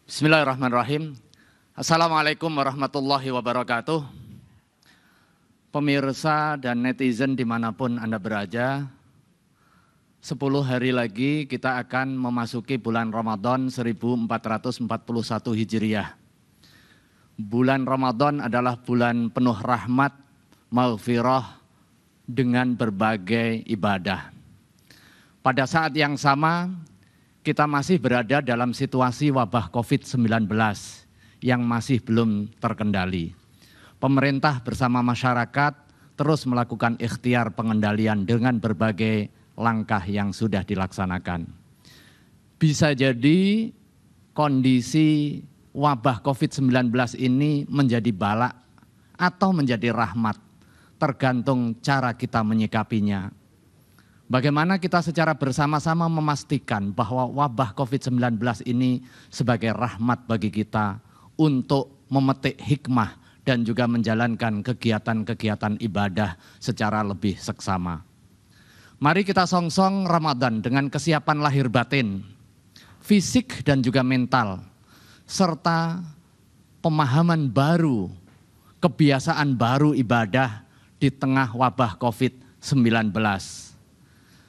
Bismillahirrahmanirrahim. Assalamualaikum warahmatullahi wabarakatuh. Pemirsa dan netizen dimanapun Anda berada, 10 hari lagi kita akan memasuki bulan Ramadan 1441 Hijriah. Bulan Ramadan adalah bulan penuh rahmat, maghfirah dengan berbagai ibadah. Pada saat yang sama, kita masih berada dalam situasi wabah COVID-19 yang masih belum terkendali. Pemerintah bersama masyarakat terus melakukan ikhtiar pengendalian dengan berbagai langkah yang sudah dilaksanakan. Bisa jadi kondisi wabah COVID-19 ini menjadi bala atau menjadi rahmat, tergantung cara kita menyikapinya. Bagaimana kita secara bersama-sama memastikan bahwa wabah COVID-19 ini sebagai rahmat bagi kita untuk memetik hikmah dan juga menjalankan kegiatan-kegiatan ibadah secara lebih seksama. Mari kita songsong Ramadan dengan kesiapan lahir batin, fisik dan juga mental, serta pemahaman baru, kebiasaan baru ibadah di tengah wabah COVID-19.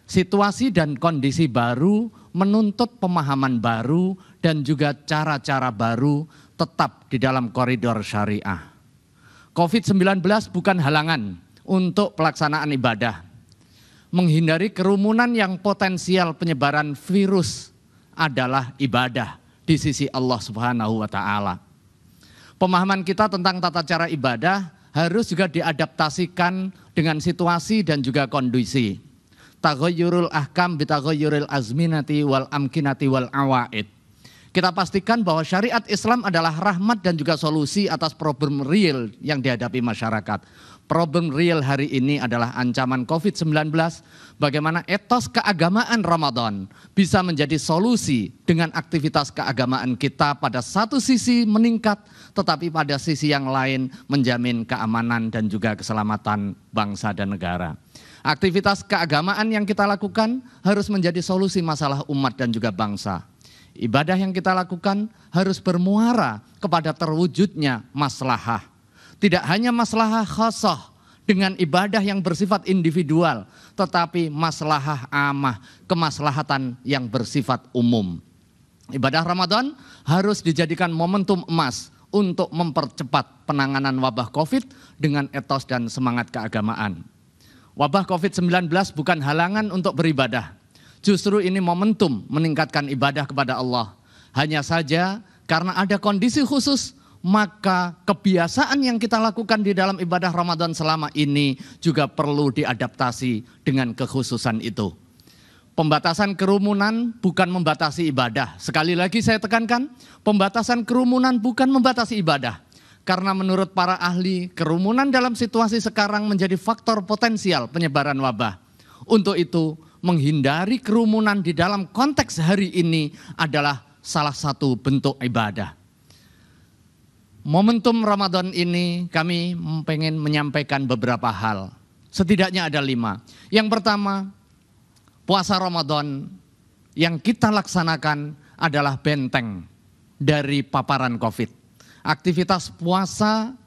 Situasi dan kondisi baru menuntut pemahaman baru dan juga cara-cara baru tetap di dalam koridor syariah. COVID-19 bukan halangan untuk pelaksanaan ibadah. Menghindari kerumunan yang potensial penyebaran virus adalah ibadah di sisi Allah Subhanahu wa Ta'ala. Pemahaman kita tentang tata cara ibadah harus juga diadaptasikan dengan situasi dan juga kondisi. Taghayyurul ahkam bitaghayyuril azminati wal amkinati wal awaid. Kita pastikan bahwa syariat Islam adalah rahmat dan juga solusi atas problem real yang dihadapi masyarakat. Problem real hari ini adalah ancaman COVID-19, bagaimana etos keagamaan Ramadan bisa menjadi solusi dengan aktivitas keagamaan kita pada satu sisi meningkat, tetapi pada sisi yang lain menjamin keamanan dan juga keselamatan bangsa dan negara. Aktivitas keagamaan yang kita lakukan harus menjadi solusi masalah umat dan juga bangsa. Ibadah yang kita lakukan harus bermuara kepada terwujudnya maslahah. Tidak hanya maslahah khassah dengan ibadah yang bersifat individual, tetapi maslahah amah, kemaslahatan yang bersifat umum. Ibadah Ramadan harus dijadikan momentum emas untuk mempercepat penanganan wabah COVID dengan etos dan semangat keagamaan. Wabah COVID-19 bukan halangan untuk beribadah. Justru ini momentum meningkatkan ibadah kepada Allah. Hanya saja karena ada kondisi khusus, maka kebiasaan yang kita lakukan di dalam ibadah Ramadan selama ini juga perlu diadaptasi dengan kekhususan itu. Pembatasan kerumunan bukan membatasi ibadah. Sekali lagi saya tekankan, pembatasan kerumunan bukan membatasi ibadah. Karena menurut para ahli, kerumunan dalam situasi sekarang menjadi faktor potensial penyebaran wabah. Untuk itu, menghindari kerumunan di dalam konteks hari ini adalah salah satu bentuk ibadah. Momentum Ramadan ini kami pengen menyampaikan beberapa hal. Setidaknya ada 5. Yang pertama, puasa Ramadan yang kita laksanakan adalah benteng dari paparan COVID. Aktivitas puasa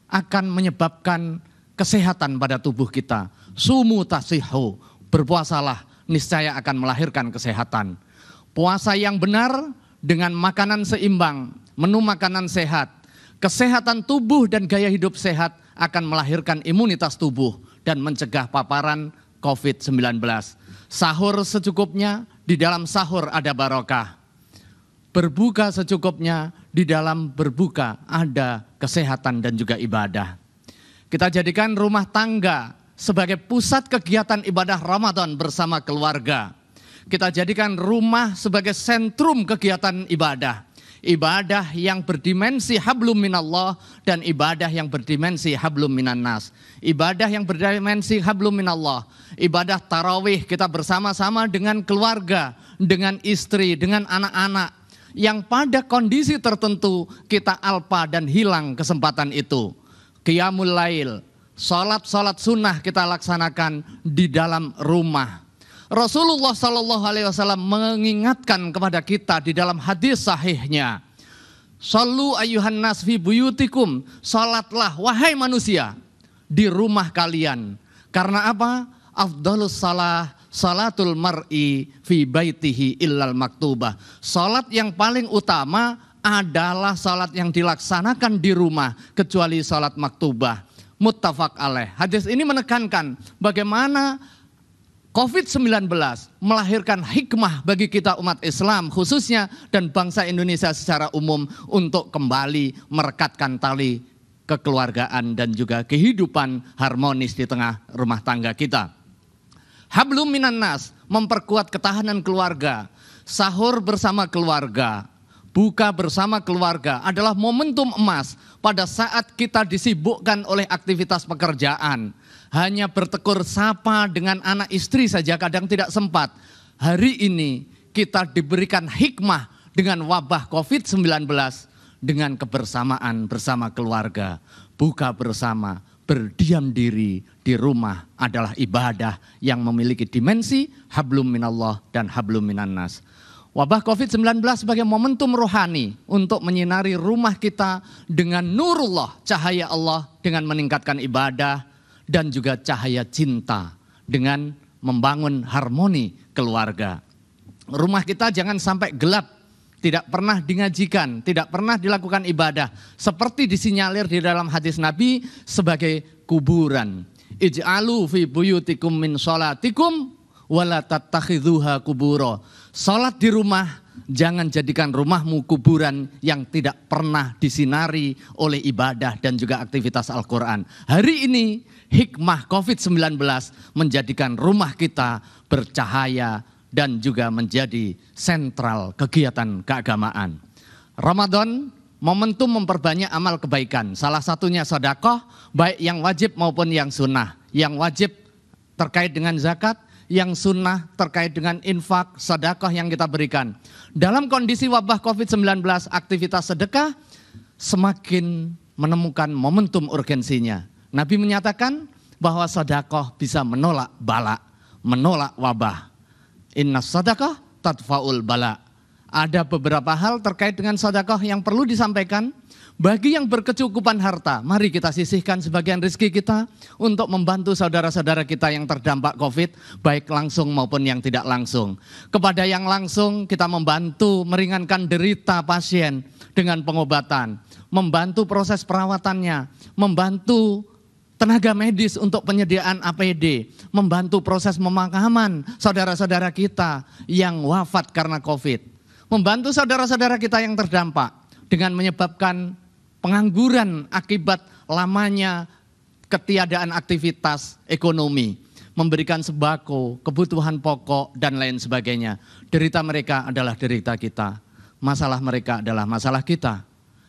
akan menyebabkan kesehatan pada tubuh kita. Sumu tasihu, berpuasalah, niscaya akan melahirkan kesehatan. Puasa yang benar dengan makanan seimbang, menu makanan sehat. Kesehatan tubuh dan gaya hidup sehat akan melahirkan imunitas tubuh dan mencegah paparan COVID-19. Sahur secukupnya, di dalam sahur ada barokah. Berbuka secukupnya, di dalam berbuka ada kesehatan dan juga ibadah. Kita jadikan rumah tangga sebagai pusat kegiatan ibadah Ramadan bersama keluarga. Kita jadikan rumah sebagai sentrum kegiatan ibadah. Ibadah yang berdimensi hablum minallah dan ibadah yang berdimensi hablum minannas. Ibadah yang berdimensi hablum minallah, ibadah tarawih kita bersama-sama dengan keluarga, dengan istri, dengan anak-anak. Yang pada kondisi tertentu kita alpa dan hilang kesempatan itu. Qiyamul lail, salat-salat sunnah kita laksanakan di dalam rumah. Rasulullah SAW mengingatkan kepada kita di dalam hadis sahihnya, Shallu ayyuhan nas fi buyutikum. Salatlah wahai manusia di rumah kalian. Karena apa? Afdhalus salah salatul mar'i fi baitihi illal maktubah. Salat yang paling utama adalah salat yang dilaksanakan di rumah kecuali salat maktubah. Muttafaq alaih. Hadis ini menekankan bagaimana COVID-19 melahirkan hikmah bagi kita umat Islam khususnya dan bangsa Indonesia secara umum untuk kembali merekatkan tali kekeluargaan dan juga kehidupan harmonis di tengah rumah tangga kita. Hablum minan nas, memperkuat ketahanan keluarga, sahur bersama keluarga, buka bersama keluarga adalah momentum emas pada saat kita disibukkan oleh aktivitas pekerjaan. Hanya bertekur sapa dengan anak istri saja kadang tidak sempat. Hari ini kita diberikan hikmah dengan wabah COVID-19 dengan kebersamaan bersama keluarga. Buka bersama, berdiam diri di rumah adalah ibadah yang memiliki dimensi hablum minallah dan hablum minannas. Wabah COVID-19 sebagai momentum rohani untuk menyinari rumah kita dengan nurullah, cahaya Allah dengan meningkatkan ibadah dan juga cahaya cinta dengan membangun harmoni keluarga. Rumah kita jangan sampai gelap, tidak pernah dingajikan, tidak pernah dilakukan ibadah. Seperti disinyalir di dalam hadis Nabi sebagai kuburan. Ij'alu fi buyutikum min sholatikum wala tattakhidhuha kuburo. Salat di rumah, jangan jadikan rumahmu kuburan yang tidak pernah disinari oleh ibadah dan juga aktivitas Al-Quran. Hari ini hikmah COVID-19 menjadikan rumah kita bercahaya dan juga menjadi sentral kegiatan keagamaan. Ramadan momentum memperbanyak amal kebaikan. Salah satunya sedekah, baik yang wajib maupun yang sunnah. Yang wajib terkait dengan zakat, yang sunnah terkait dengan infak, sedekah yang kita berikan. Dalam kondisi wabah COVID-19, aktivitas sedekah semakin menemukan momentum urgensinya. Nabi menyatakan bahwa sedekah bisa menolak bala, menolak wabah. Inna sedekah tadfa'ul bala. Ada beberapa hal terkait dengan sedekah yang perlu disampaikan. Bagi yang berkecukupan harta, mari kita sisihkan sebagian rezeki kita untuk membantu saudara-saudara kita yang terdampak COVID, baik langsung maupun yang tidak langsung. Kepada yang langsung, kita membantu meringankan derita pasien dengan pengobatan, membantu proses perawatannya, membantu tenaga medis untuk penyediaan APD, membantu proses pemakaman saudara-saudara kita yang wafat karena COVID, membantu saudara-saudara kita yang terdampak dengan menyebabkan pengangguran akibat lamanya ketiadaan aktivitas ekonomi, memberikan sembako, kebutuhan pokok, dan lain sebagainya. Derita mereka adalah derita kita, masalah mereka adalah masalah kita.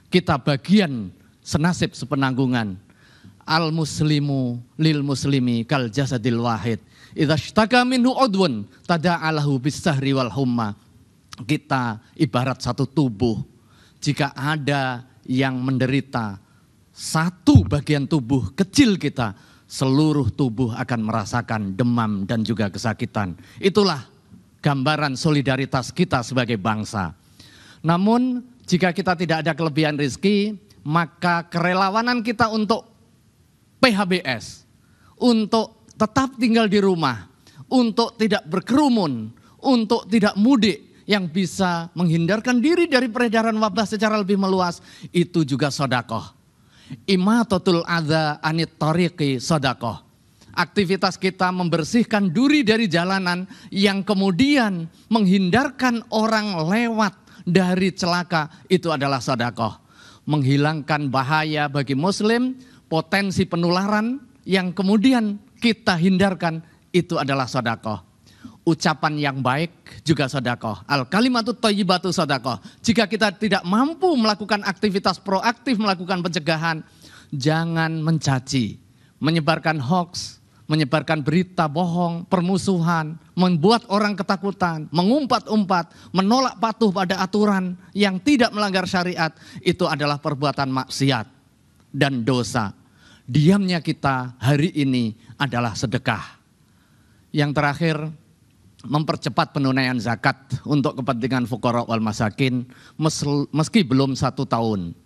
Kita bagian senasib sepenanggungan. Al-muslimu lil muslimi kal jasadil wahid. Idza ishtaka minhu udwun tada'alahu bis-sahri wal humma. Kita ibarat satu tubuh. Jika ada yang menderita satu bagian tubuh kecil kita, seluruh tubuh akan merasakan demam dan juga kesakitan. Itulah gambaran solidaritas kita sebagai bangsa. Namun jika kita tidak ada kelebihan rezeki, maka kerelawanan kita untuk PHBS, untuk tetap tinggal di rumah, untuk tidak berkerumun, untuk tidak mudik, yang bisa menghindarkan diri dari peredaran wabah secara lebih meluas, itu juga sedekah. Imatatul adza anit tariqi sedekah. Aktivitas kita membersihkan duri dari jalanan yang kemudian menghindarkan orang lewat dari celaka, itu adalah sedekah. Menghilangkan bahaya bagi muslim, potensi penularan yang kemudian kita hindarkan, itu adalah sedekah. Ucapan yang baik juga sedekah. Al kalimatut thayyibatu sedekah. Jika kita tidak mampu melakukan aktivitas proaktif melakukan pencegahan, jangan mencaci, menyebarkan hoax, menyebarkan berita bohong, permusuhan, membuat orang ketakutan, mengumpat-umpat, menolak patuh pada aturan yang tidak melanggar syariat, itu adalah perbuatan maksiat dan dosa. Diamnya kita hari ini adalah sedekah. Yang terakhir, mempercepat penunaian zakat untuk kepentingan fuqara wal masakin meski belum 1 tahun.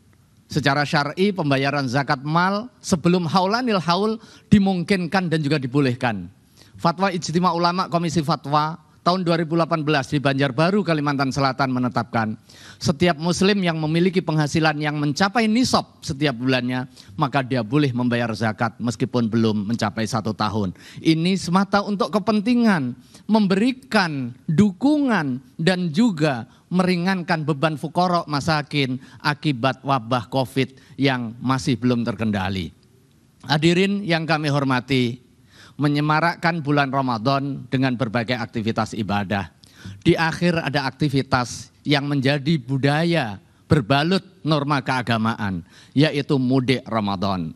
Secara syar'i pembayaran zakat mal sebelum haulanil haul dimungkinkan dan juga dibolehkan. Fatwa Ijtima Ulama Komisi Fatwa tahun 2018 di Banjarbaru, Kalimantan Selatan menetapkan setiap muslim yang memiliki penghasilan yang mencapai nisab setiap bulannya, maka dia boleh membayar zakat meskipun belum mencapai 1 tahun. Ini semata untuk kepentingan memberikan dukungan dan juga meringankan beban fuqara masakin akibat wabah COVID yang masih belum terkendali. Hadirin yang kami hormati, menyemarakkan bulan Ramadan dengan berbagai aktivitas ibadah. Di akhir ada aktivitas yang menjadi budaya berbalut norma keagamaan, yaitu mudik Ramadan.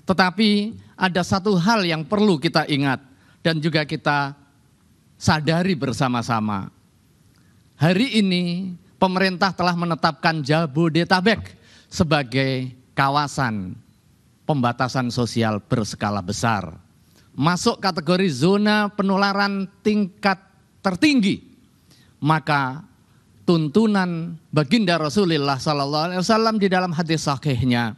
Tetapi ada satu hal yang perlu kita ingat dan juga kita sadari bersama-sama. Hari ini pemerintah telah menetapkan Jabodetabek sebagai kawasan pembatasan sosial berskala besar, masuk kategori zona penularan tingkat tertinggi. Maka tuntunan baginda Rasulullah SAW di dalam hadis sahihnya,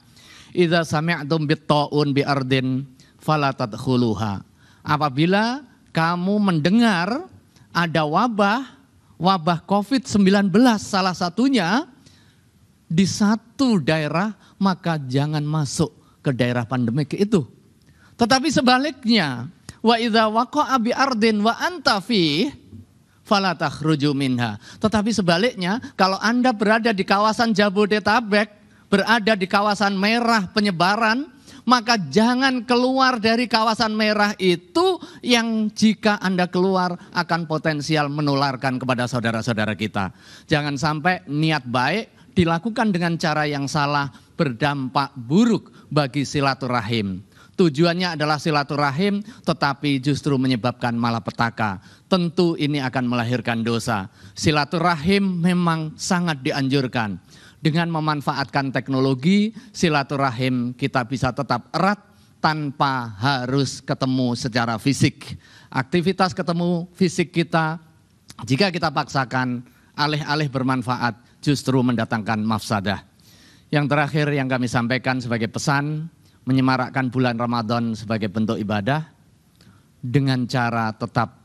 idza sami'tum bit-ta'un bi ardin fala tadkhuluha. Apabila kamu mendengar ada wabah COVID-19 salah satunya di satu daerah, maka jangan masuk ke daerah pandemik itu. Tetapi sebaliknya, wa idza waqa'a bi ardin wa anta fi fala takhruju minha. Tetapi sebaliknya, kalau Anda berada di kawasan Jabodetabek, berada di kawasan merah penyebaran, maka jangan keluar dari kawasan merah itu yang jika Anda keluar akan potensial menularkan kepada saudara-saudara kita. Jangan sampai niat baik dilakukan dengan cara yang salah berdampak buruk bagi silaturahim. Tujuannya adalah silaturahim, tetapi justru menyebabkan malapetaka. Tentu ini akan melahirkan dosa. Silaturahim memang sangat dianjurkan. Dengan memanfaatkan teknologi, silaturahim kita bisa tetap erat tanpa harus ketemu secara fisik. Aktivitas ketemu fisik kita, jika kita paksakan, alih-alih bermanfaat, justru mendatangkan mafsadah. Yang terakhir yang kami sampaikan sebagai pesan, menyemarakkan bulan Ramadan sebagai bentuk ibadah dengan cara tetap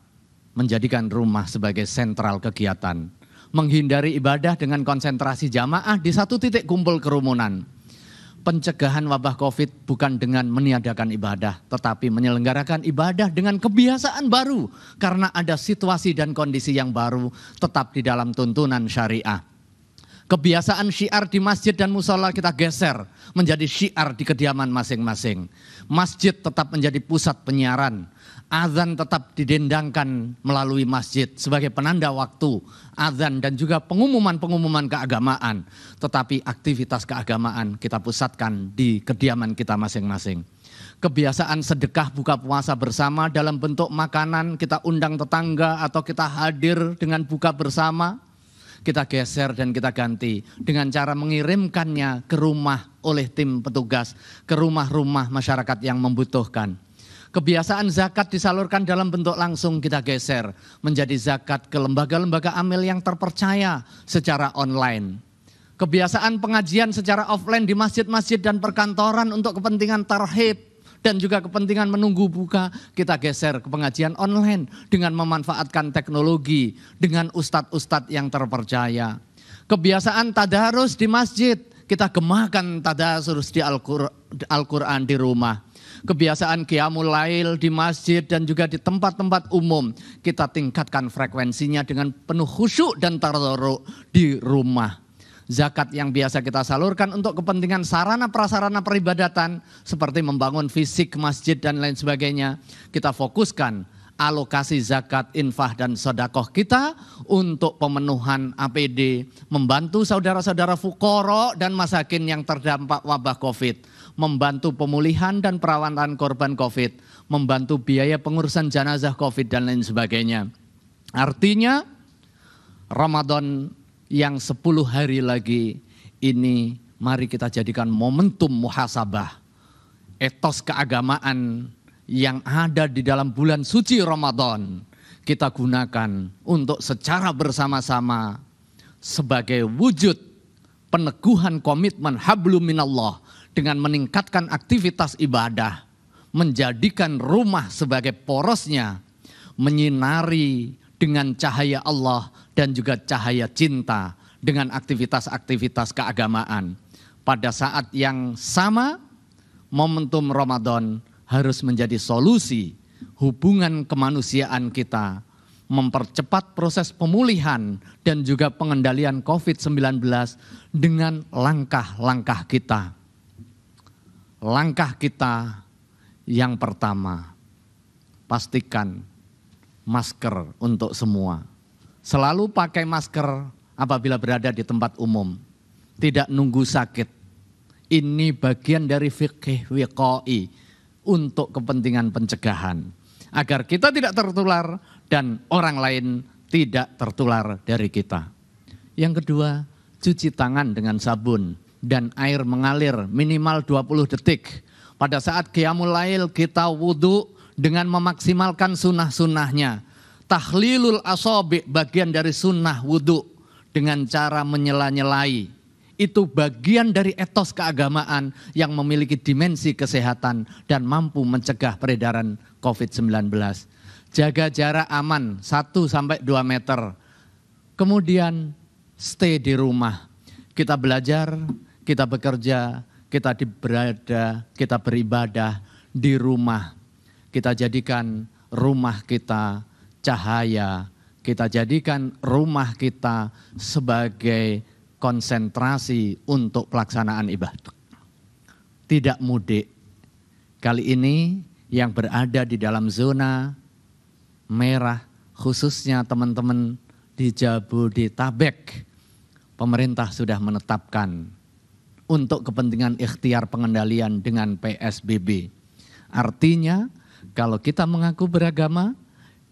menjadikan rumah sebagai sentral kegiatan. Menghindari ibadah dengan konsentrasi jamaah di satu titik kumpul kerumunan. Pencegahan wabah COVID bukan dengan meniadakan ibadah, tetapi menyelenggarakan ibadah dengan kebiasaan baru. Karena ada situasi dan kondisi yang baru tetap di dalam tuntunan syariah. Kebiasaan syiar di masjid dan musola kita geser menjadi syiar di kediaman masing-masing. Masjid tetap menjadi pusat penyiaran. Azan tetap didendangkan melalui masjid sebagai penanda waktu. Azan dan juga pengumuman-pengumuman keagamaan. Tetapi aktivitas keagamaan kita pusatkan di kediaman kita masing-masing. Kebiasaan sedekah buka puasa bersama dalam bentuk makanan, kita undang tetangga atau kita hadir dengan buka bersama. Kita geser dan kita ganti dengan cara mengirimkannya ke rumah oleh tim petugas, ke rumah-rumah masyarakat yang membutuhkan. Kebiasaan zakat disalurkan dalam bentuk langsung kita geser menjadi zakat ke lembaga-lembaga amil yang terpercaya secara online. Kebiasaan pengajian secara offline di masjid-masjid dan perkantoran untuk kepentingan tarhib dan juga kepentingan menunggu buka, kita geser ke pengajian online dengan memanfaatkan teknologi, dengan ustadz-ustadz yang terpercaya. Kebiasaan tadarus di masjid, kita gemakan tadarus di Al-Quran di rumah. Kebiasaan qiyamul lail di masjid dan juga di tempat-tempat umum, kita tingkatkan frekuensinya dengan penuh khusyuk dan tadarruk di rumah. Zakat yang biasa kita salurkan untuk kepentingan sarana prasarana peribadatan seperti membangun fisik masjid dan lain sebagainya, kita fokuskan alokasi zakat, infah dan sedekah kita untuk pemenuhan APD, membantu saudara-saudara fuqara dan masakin yang terdampak wabah COVID, membantu pemulihan dan perawatan korban COVID, membantu biaya pengurusan jenazah COVID dan lain sebagainya. Artinya Ramadan yang 10 hari lagi ini mari kita jadikan momentum muhasabah. Etos keagamaan yang ada di dalam bulan suci Ramadan. kita gunakan untuk secara bersama-sama sebagai wujud peneguhan komitmen hablum minallah dengan meningkatkan aktivitas ibadah, menjadikan rumah sebagai porosnya, menyinari dengan cahaya Allah dan juga cahaya cinta dengan aktivitas-aktivitas keagamaan. Pada saat yang sama, momentum Ramadan harus menjadi solusi hubungan kemanusiaan kita, mempercepat proses pemulihan dan juga pengendalian COVID-19 dengan langkah-langkah kita. Langkah kita yang pertama, pastikan masker untuk semua. Selalu pakai masker apabila berada di tempat umum. Tidak nunggu sakit. Ini bagian dari fikih wiqai untuk kepentingan pencegahan. Agar kita tidak tertular dan orang lain tidak tertular dari kita. Yang kedua, cuci tangan dengan sabun dan air mengalir minimal 20 detik. Pada saat qiyamul lail kita wudhu dengan memaksimalkan sunnah-sunnahnya. Tahlilul asabi bagian dari sunnah wudhu dengan cara menyela-nyelai. Itu bagian dari etos keagamaan yang memiliki dimensi kesehatan dan mampu mencegah peredaran COVID-19. Jaga jarak aman 1-2 meter. Kemudian stay di rumah. Kita belajar, kita bekerja, kita beribadah di rumah. Kita jadikan rumah kita cahaya. Kita jadikan rumah kita sebagai konsentrasi untuk pelaksanaan ibadah. Tidak mudik. Kali ini yang berada di dalam zona merah, khususnya teman-teman di Jabodetabek, pemerintah sudah menetapkan untuk kepentingan ikhtiar pengendalian dengan PSBB. Artinya kalau kita mengaku beragama,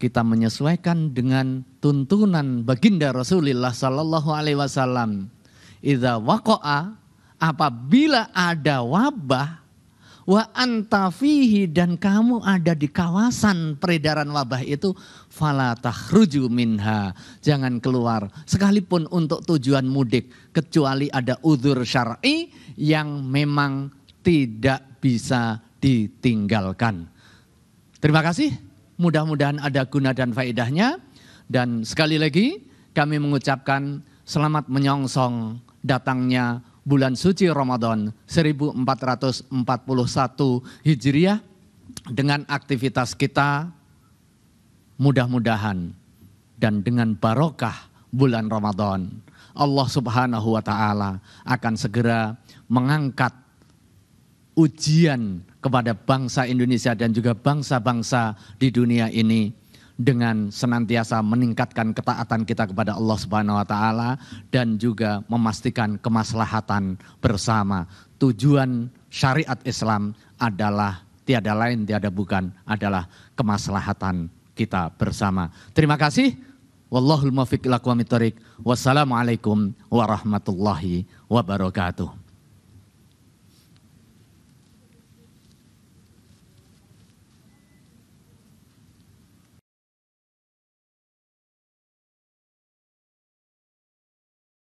kita menyesuaikan dengan tuntunan baginda Rasulullah Sallallahu Alaihi Wasallam. Idza waqa'a, apabila ada wabah, wa anta fihi, dan kamu ada di kawasan peredaran wabah itu, fala takhruju minha, jangan keluar sekalipun untuk tujuan mudik, kecuali ada udzur syar'i yang memang tidak bisa ditinggalkan. Terima kasih, mudah-mudahan ada guna dan faedahnya, dan sekali lagi kami mengucapkan selamat menyongsong datangnya bulan suci Ramadan 1441 Hijriah dengan aktivitas kita mudah-mudahan dan dengan barokah bulan Ramadan. Allah Subhanahu wa taala akan segera mengangkat ujian kepada bangsa Indonesia dan juga bangsa-bangsa di dunia ini dengan senantiasa meningkatkan ketaatan kita kepada Allah Subhanahu wa taala dan juga memastikan kemaslahatan bersama. Tujuan syariat Islam adalah tiada lain tiada bukan adalah kemaslahatan kita bersama. Terima kasih. Wallahul muwaffiq ila aqwamit thoriq. Wassalamualaikum warahmatullahi wabarakatuh.